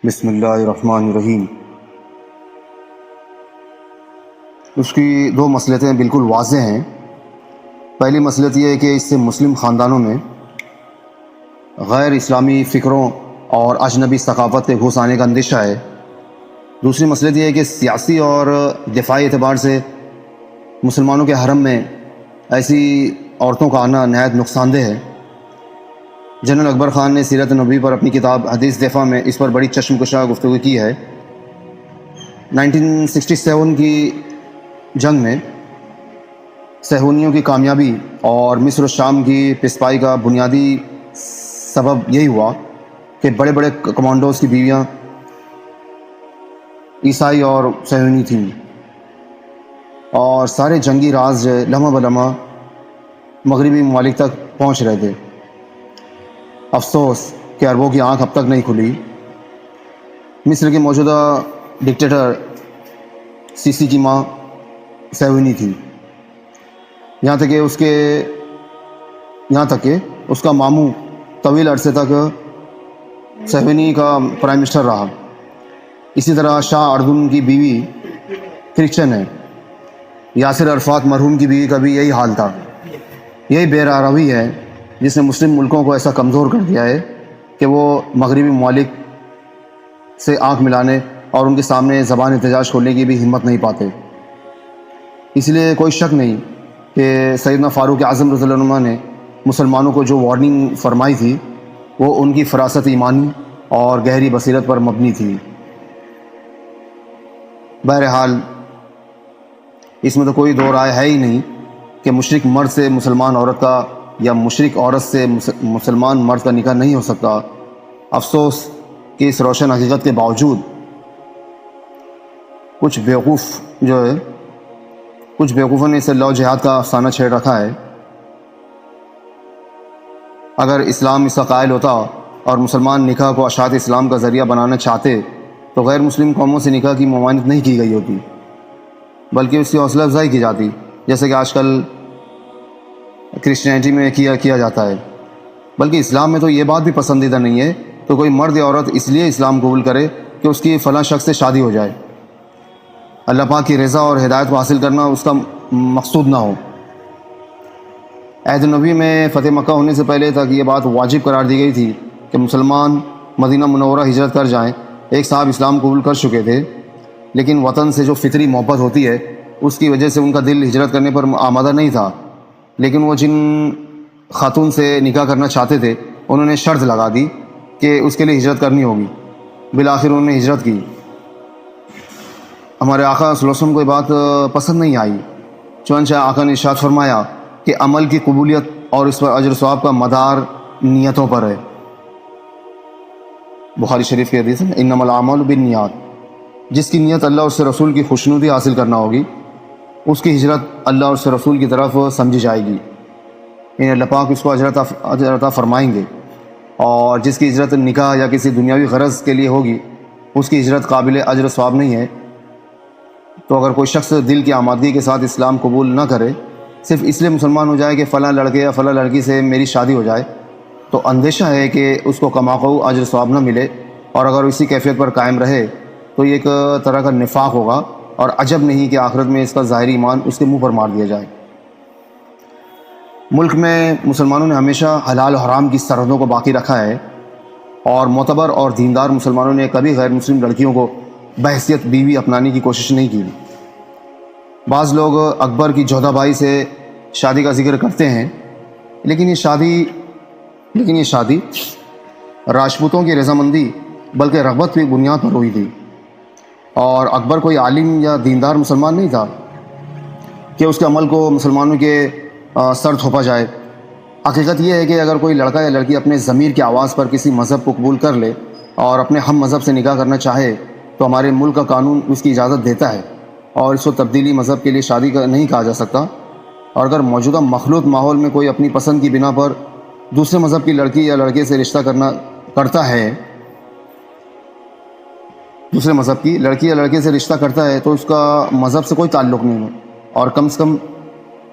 بسم اللہ الرحمن الرحیم۔ اس کی دو مصلحتیں بالکل واضح ہیں۔ پہلی مصلحت یہ ہے کہ اس سے مسلم خاندانوں میں غیر اسلامی فکروں اور اجنبی ثقافت کے گھس آنے کا اندیشہ ہے۔ دوسری مصلحت یہ ہے کہ سیاسی اور دفاعی اعتبار سے مسلمانوں کے حرم میں ایسی عورتوں کا آنا نہایت نقصان دہ ہے۔ جنرل اکبر خان نے سیرت نبوی پر اپنی کتاب حدیث دفاع میں اس پر بڑی چشم کشا گفتگو کی ہے۔ 1967 کی جنگ میں صہیونیوں کی کامیابی اور مصر و شام کی پسپائی کا بنیادی سبب یہی ہوا کہ بڑے بڑے کمانڈوز کی بیویاں عیسائی اور صہیونی تھیں، اور سارے جنگی راز لمحہ بلمحہ مغربی ممالک تک پہنچ رہے تھے۔ افسوس کہ عربوں کی آنکھ اب تک نہیں کھلی۔ مصر کے موجودہ ڈکٹیٹر سیسی کی ماں صہیونی تھی، یہاں تک کہ اس کا ماموں طویل عرصے تک صہیونی کا پرائم منسٹر رہا۔ اسی طرح شاہ اردن کی بیوی کرسچن ہے۔ یاسر عرفات مرحوم کی بیوی کا بھی یہی حال تھا۔ یہی بے راروی ہے جس نے مسلم ملکوں کو ایسا کمزور کر دیا ہے کہ وہ مغربی ممالک سے آنکھ ملانے اور ان کے سامنے زبان احتجاج کھولنے کی بھی ہمت نہیں پاتے۔ اس لیے کوئی شک نہیں کہ سیدنا فاروق اعظم رضی اللہ عنہ نے مسلمانوں کو جو وارننگ فرمائی تھی وہ ان کی فراست ایمانی اور گہری بصیرت پر مبنی تھی۔ بہرحال اس میں تو کوئی دو رائے ہے ہی نہیں کہ مشرک مرد سے مسلمان عورت کا یا مشرک عورت سے مسلمان مرد کا نکاح نہیں ہو سکتا۔ افسوس کہ اس روشن حقیقت کے باوجود کچھ بیوقوفوں نے اسے لو جہاد کا افسانہ چھیڑ رکھا ہے۔ اگر اسلام اس کا قائل ہوتا اور مسلمان نکاح کو اشاعت اسلام کا ذریعہ بنانا چاہتے تو غیر مسلم قوموں سے نکاح کی ممانعت نہیں کی گئی ہوتی، بلکہ اس کی حوصلہ افزائی کی جاتی، جیسے کہ آج کل کرسچینٹی میں کیا جاتا ہے۔ بلکہ اسلام میں تو یہ بات بھی پسندیدہ نہیں ہے کہ کوئی مرد یا عورت اس لیے اسلام قبول کرے کہ اس کی فلاں شخص سے شادی ہو جائے، اللہ پاک کی رضا اور ہدایت کو حاصل کرنا اس کا مقصود نہ ہو۔ عہد نبوی میں فتح مکہ ہونے سے پہلے تک یہ بات واجب قرار دی گئی تھی کہ مسلمان مدینہ منورہ ہجرت کر جائیں۔ ایک صاحب اسلام قبول کر چکے تھے، لیکن وطن سے جو فطری محبت ہوتی ہے اس کی وجہ سے ان کا دل ہجرت کرنے پر آمادہ نہیں تھا، لیکن وہ جن خاتون سے نکاح کرنا چاہتے تھے انہوں نے شرط لگا دی کہ اس کے لیے ہجرت کرنی ہوگی۔ بالآخر انہوں نے ہجرت کی۔ ہمارے آقا صلی اللہ علیہ وسلم کو یہ بات پسند نہیں آئی، چنانچہ آقا نے ارشاد فرمایا کہ عمل کی قبولیت اور اس پر اجر و ثواب کا مدار نیتوں پر ہے۔ بخاری شریف کی حدیث ہے، انما الاعمال بالنیات۔ جس کی نیت اللہ اور اس کے رسول کی خوشنودی حاصل کرنا ہوگی اس کی ہجرت اللہ اور اس کے رسول کی طرف سمجھی جائے گی، یعنی اللہ پاک اس کو اجر عطا فرمائیں گے۔ اور جس کی ہجرت نکاح یا کسی دنیاوی غرض کے لیے ہوگی اس کی ہجرت قابل اجر و ثواب نہیں ہے۔ تو اگر کوئی شخص دل کی آمادگی کے ساتھ اسلام قبول نہ کرے، صرف اس لیے مسلمان ہو جائے کہ فلاں لڑکے یا فلاں لڑکی سے میری شادی ہو جائے، تو اندیشہ ہے کہ اس کو کماقو اجر و ثواب نہ ملے، اور اگر اسی کیفیت پر قائم رہے تو یہ ایک طرح کا نفاق ہوگا، اور عجب نہیں کہ آخرت میں اس کا ظاہری ایمان اس کے منہ پر مار دیا جائے۔ ملک میں مسلمانوں نے ہمیشہ حلال و حرام کی سرحدوں کو باقی رکھا ہے، اور معتبر اور دیندار مسلمانوں نے کبھی غیر مسلم لڑکیوں کو بحیثیت بیوی اپنانے کی کوشش نہیں کی۔ بعض لوگ اکبر کی جودھا بائی سے شادی کا ذکر کرتے ہیں، لیکن یہ شادی راجپوتوں کی رضامندی بلکہ رغبت کی بنیاد پر ہوئی تھی، اور اکبر کوئی عالم یا دیندار مسلمان نہیں تھا کہ اس کے عمل کو مسلمانوں کے سر تھوپا جائے۔ حقیقت یہ ہے کہ اگر کوئی لڑکا یا لڑکی اپنے ضمیر کی آواز پر کسی مذہب کو قبول کر لے اور اپنے ہم مذہب سے نکاح کرنا چاہے تو ہمارے ملک کا قانون اس کی اجازت دیتا ہے، اور اس کو تبدیلی مذہب کے لیے شادی نہیں کہا جا سکتا۔ اور اگر موجودہ مخلوط ماحول میں کوئی اپنی پسند کی بنا پر دوسرے مذہب کی لڑکی یا لڑکے سے رشتہ کرتا ہے تو اس کا مذہب سے کوئی تعلق نہیں ہے۔ اور کم سے کم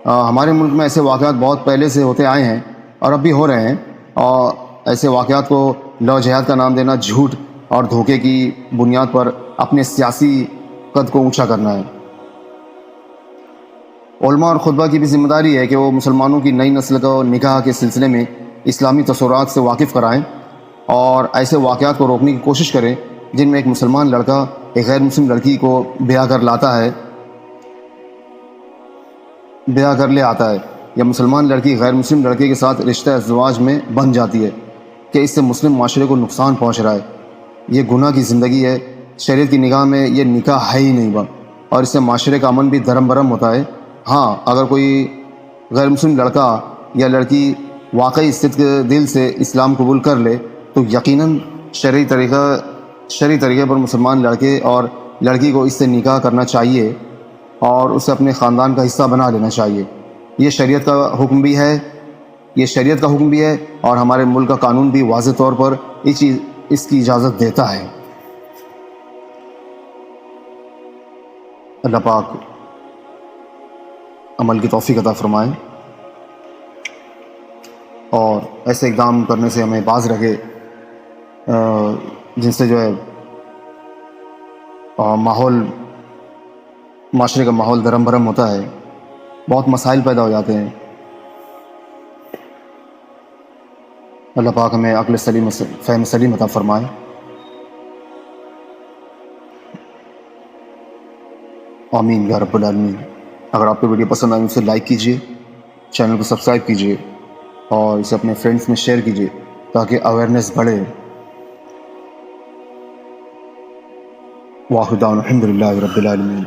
ہمارے ملک میں ایسے واقعات بہت پہلے سے ہوتے آئے ہیں اور اب بھی ہو رہے ہیں، اور ایسے واقعات کو لو جہاد کا نام دینا جھوٹ اور دھوکے کی بنیاد پر اپنے سیاسی قد کو اونچا کرنا ہے۔ علماء اور خطبہ کی بھی ذمہ داری ہے کہ وہ مسلمانوں کی نئی نسل کو نکاح کے سلسلے میں اسلامی تصورات سے واقف کرائیں اور ایسے واقعات کو روکنے کی کوشش کریں جن میں ایک مسلمان لڑکا ایک غیر مسلم لڑکی کو بیاہ کر لے آتا ہے یا مسلمان لڑکی غیر مسلم لڑکے کے ساتھ رشتہ ازدواج میں بن جاتی ہے کہ اس سے مسلم معاشرے کو نقصان پہنچ رہا ہے۔ یہ گناہ کی زندگی ہے۔ شریعت کی نگاہ میں یہ نکاح ہے ہی نہیں با، اور اس سے معاشرے کا امن بھی درم برم ہوتا ہے۔ ہاں، اگر کوئی غیر مسلم لڑکا یا لڑکی واقعی صدق دل سے اسلام قبول کر لے تو یقیناً شرعی طریقے پر مسلمان لڑکے اور لڑکی کو اس سے نکاح کرنا چاہیے اور اسے اپنے خاندان کا حصہ بنا لینا چاہیے۔ یہ شریعت کا حکم بھی ہے اور ہمارے ملک کا قانون بھی واضح طور پر اس کی اجازت دیتا ہے۔ اللہ پاک عمل کی توفیق عطا فرمائے اور ایسے اقدام کرنے سے ہمیں باز رکھے جن سے جو ہے معاشرے کا ماحول درم برم ہوتا ہے، بہت مسائل پیدا ہو جاتے ہیں۔ اللہ پاک ہمیں عقل سلیم فہم سلیم عطا فرمائے۔ آمین یا رب العالمین۔ اگر آپ کو ویڈیو پسند آئی اسے لائک کیجیے، چینل کو سبسکرائب کیجیے اور اسے اپنے فرینڈز میں شیئر کیجیے تاکہ اویئرنیس بڑھے۔ وآخر دعوانا الحمد للہ رب العالمین۔